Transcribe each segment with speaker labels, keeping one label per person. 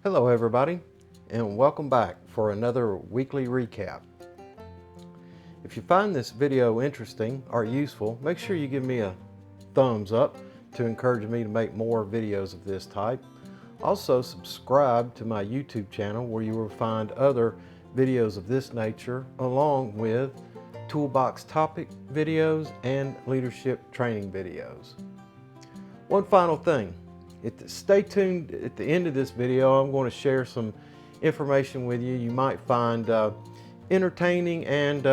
Speaker 1: Hello everybody, and welcome back for another weekly recap. If you find this video interesting or useful, make sure you give me a thumbs up to encourage me to make more videos of this type. Also subscribe to my YouTube channel where you will find other videos of this nature along with toolbox topic videos and leadership training videos. One final thing. Stay tuned at the end of this video. I'm going to share some information with you might find entertaining and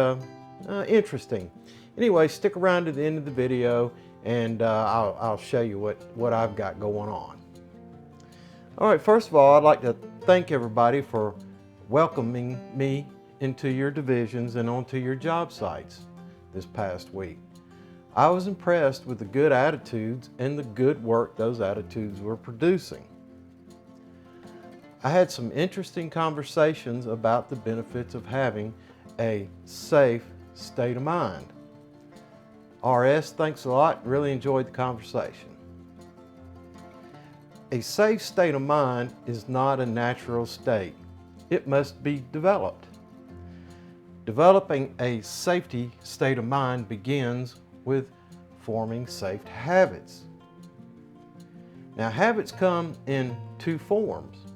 Speaker 1: interesting. Anyway, stick around to the end of the video and I'll show you what I've got going on. All right, first of all, I'd like to thank everybody for welcoming me into your divisions and onto your job sites this past week. I was impressed with the good attitudes and the good work those attitudes were producing. I had some interesting conversations about the benefits of having a safe state of mind. RS, thanks a lot. Really enjoyed the conversation. A safe state of mind is not a natural state. It must be developed. Developing a safety state of mind begins with forming safe habits. Now, habits come in two forms.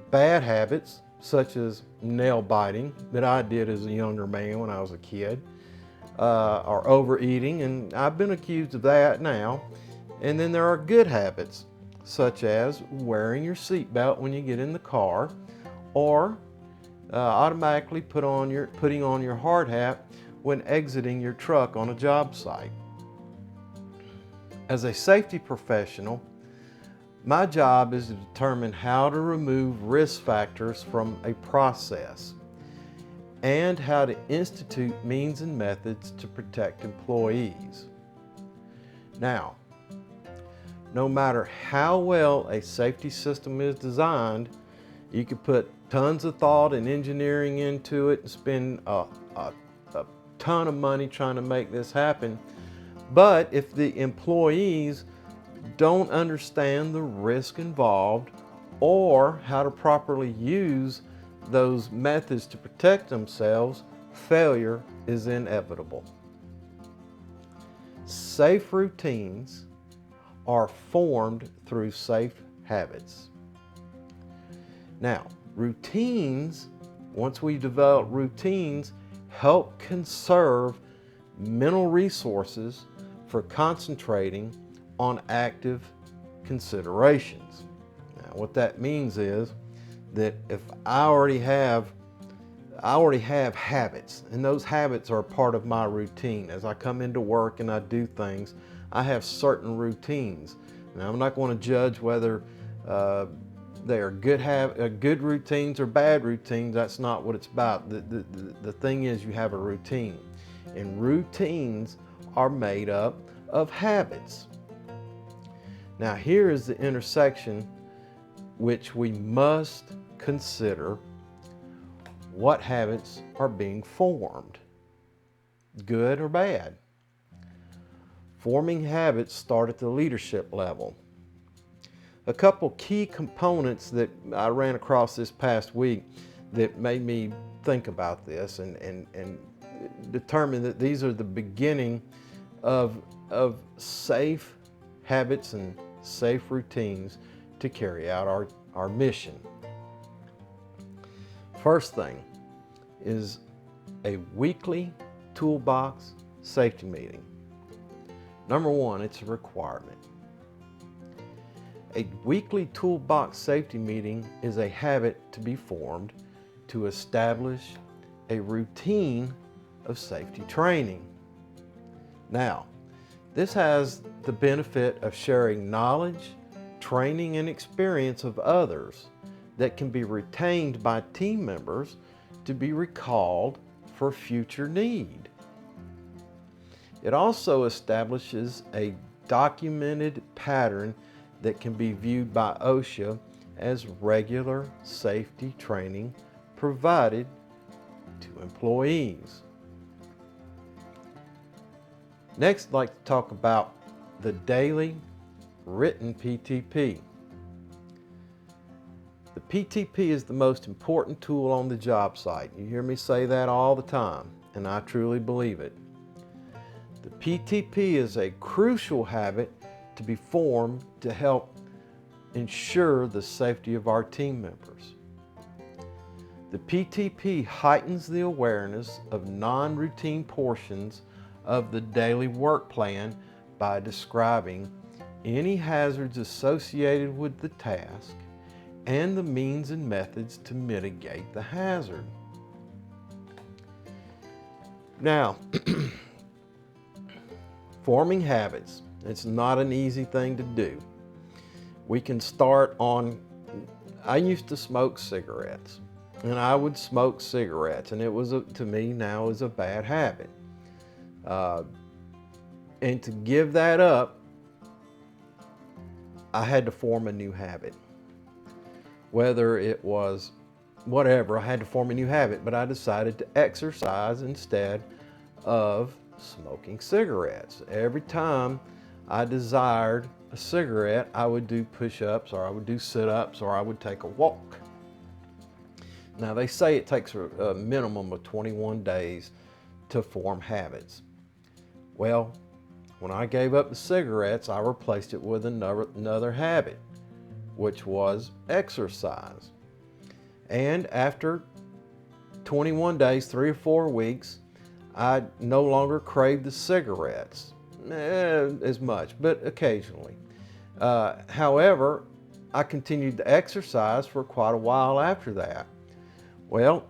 Speaker 1: Bad habits, such as nail biting that I did as a younger man when I was a kid, or overeating, and I've been accused of that now. And then there are good habits, such as wearing your seatbelt when you get in the car, or automatically putting on your hard hat when exiting your truck on a job site. As a safety professional, my job is to determine how to remove risk factors from a process and how to institute means and methods to protect employees. Now, no matter how well a safety system is designed, you could put tons of thought and engineering into it and spend a ton of money trying to make this happen. But if the employees don't understand the risk involved or how to properly use those methods to protect themselves, failure is inevitable. Safe routines are formed through safe habits. Now, once we develop routines, help conserve mental resources for concentrating on active considerations. Now, what that means is that if I already have habits, and those habits are a part of my routine. As I come into work and I do things, I have certain routines. Now, I'm not going to judge whether they are good routines or bad routines. That's not what it's about. The thing is, you have a routine, and routines are made up of habits. Now, here is the intersection which we must consider: what habits are being formed, good or bad. Forming habits start at the leadership level. A couple key components that I ran across this past week that made me think about this and determine that these are the beginning of safe habits and safe routines to carry out our mission. First thing is a weekly toolbox safety meeting. Number one, it's a requirement. A weekly toolbox safety meeting is a habit to be formed to establish a routine of safety training. Now, this has the benefit of sharing knowledge, training, and experience of others that can be retained by team members to be recalled for future need. It also establishes a documented pattern that can be viewed by OSHA as regular safety training provided to employees. Next, I'd like to talk about the daily written PTP. The PTP is the most important tool on the job site. You hear me say that all the time, and I truly believe it. The PTP is a crucial habit to be formed to help ensure the safety of our team members. The PTP heightens the awareness of non-routine portions of the daily work plan by describing any hazards associated with the task and the means and methods to mitigate the hazard. Now, forming habits, it's not an easy thing to do. We can start on, I used to smoke cigarettes, and I would smoke cigarettes, and it was, to me now, is a bad habit. And to give that up, I had to form a new habit. Whether it was whatever, I had to form a new habit, but I decided to exercise instead of smoking cigarettes. Every time I desired a cigarette, I would do push-ups, or I would do sit-ups, or I would take a walk. Now, they say it takes a minimum of 21 days to form habits. Well, when I gave up the cigarettes, I replaced it with another habit, which was exercise. And after 21 days, 3 or 4 weeks, I no longer craved the cigarettes as much, but occasionally. However, I continued to exercise for quite a while after that. Well,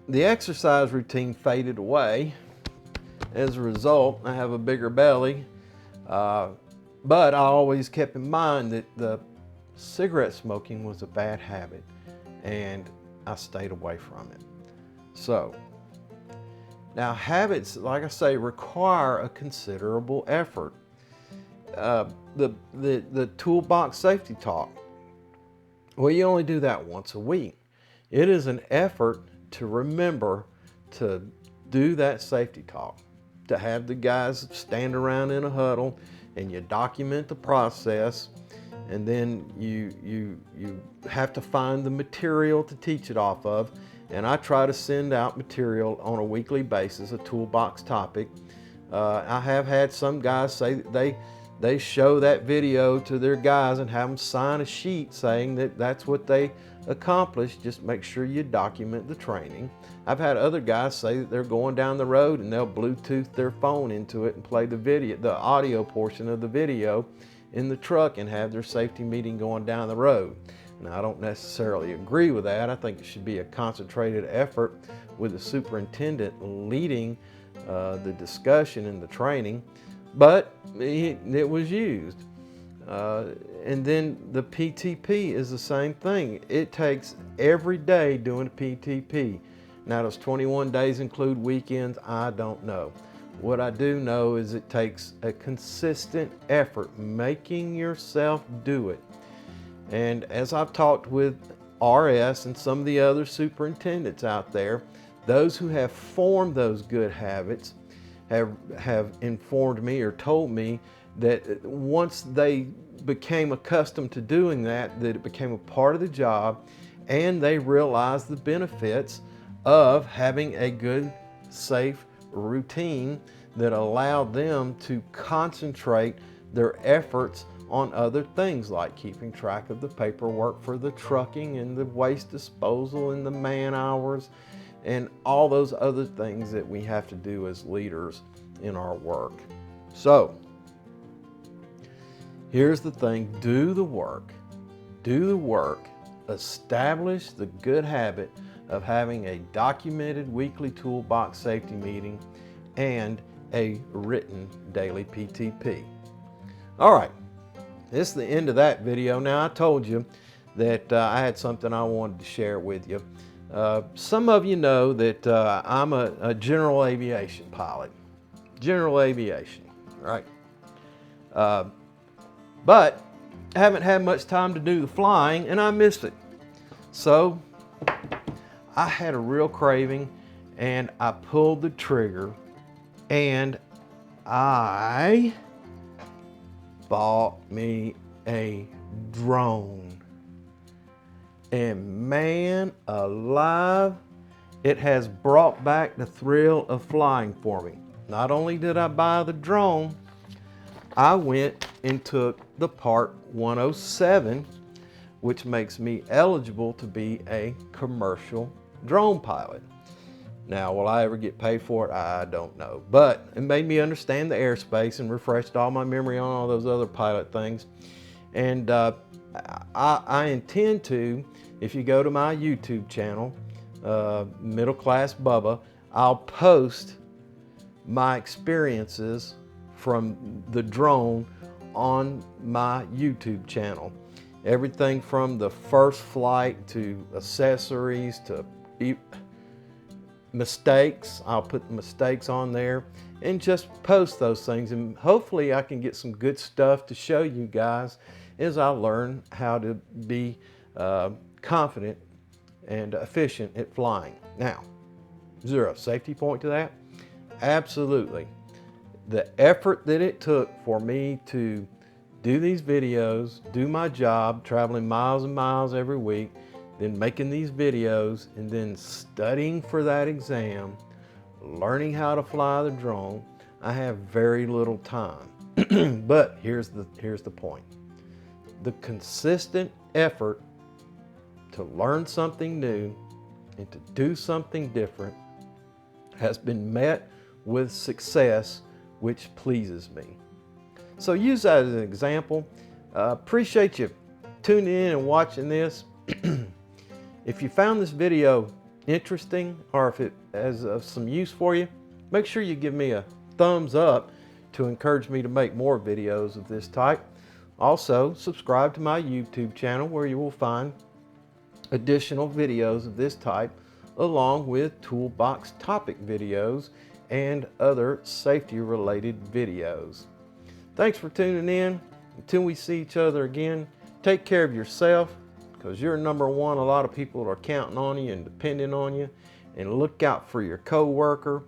Speaker 1: the exercise routine faded away. As a result, I have a bigger belly, but I always kept in mind that the cigarette smoking was a bad habit, and I stayed away from it. So, now habits, like I say, require a considerable effort. The toolbox safety talk, well, you only do that once a week. It is an effort to remember to do that safety talk, to have the guys stand around in a huddle and you document the process, and then you have to find the material to teach it off of. And I try to send out material on a weekly basis, a toolbox topic. I have had some guys say that they show that video to their guys and have them sign a sheet saying that that's what they accomplished. Just make sure you document the training. I've had other guys say that they're going down the road and they'll Bluetooth their phone into it and play the audio portion of the video in the truck and have their safety meeting going down the road. Now, I don't necessarily agree with that. I think it should be a concentrated effort with the superintendent leading the discussion and the training, but it was used. And then the PTP is the same thing. It takes every day doing a PTP. Now, does 21 days include weekends? I don't know. What I do know is it takes a consistent effort, making yourself do it. And as I've talked with RS and some of the other superintendents out there, those who have formed those good habits have informed me or told me that once they became accustomed to doing that, that it became a part of the job, and they realized the benefits of having a good, safe routine that allowed them to concentrate their efforts on other things like keeping track of the paperwork for the trucking and the waste disposal and the man hours and all those other things that we have to do as leaders in our work. So, here's the thing, do the work, establish the good habit of having a documented weekly toolbox safety meeting and a written daily PTP. All right, this is the end of that video. Now, I told you that I had something I wanted to share with you. Some of you know that I'm a general aviation pilot. General aviation, right? But I haven't had much time to do the flying, and I missed it. So I had a real craving, and I pulled the trigger, and I bought me a drone. And man alive, it has brought back the thrill of flying for me. Not only did I buy the drone, I went and took the Part 107, which makes me eligible to be a commercial drone pilot. Now, will I ever get paid for it? I don't know. But it made me understand the airspace and refreshed all my memory on all those other pilot things. And I intend to, if you go to my YouTube channel, Middle Class Bubba, I'll post my experiences from the drone on my YouTube channel. Everything from the first flight to accessories to mistakes. I'll put the mistakes on there and just post those things, and hopefully I can get some good stuff to show you guys as I learn how to be confident and efficient at flying. Now, is there a safety point to that? Absolutely. The effort that it took for me to do these videos, do my job, traveling miles and miles every week, then making these videos, and then studying for that exam, learning how to fly the drone, I have very little time. But here's the point. The consistent effort to learn something new and to do something different has been met with success, which pleases me. So use that as an example. Appreciate you tuning in and watching this. If you found this video interesting, or if it has some use for you, make sure you give me a thumbs up to encourage me to make more videos of this type. Also, subscribe to my YouTube channel where you will find additional videos of this type, along with toolbox topic videos and other safety related videos. Thanks for tuning in. Until we see each other again, take care of yourself, because you're number one. A lot of people are counting on you and depending on you. And look out for your co-worker.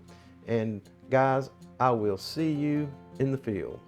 Speaker 1: And guys, I will see you in the field.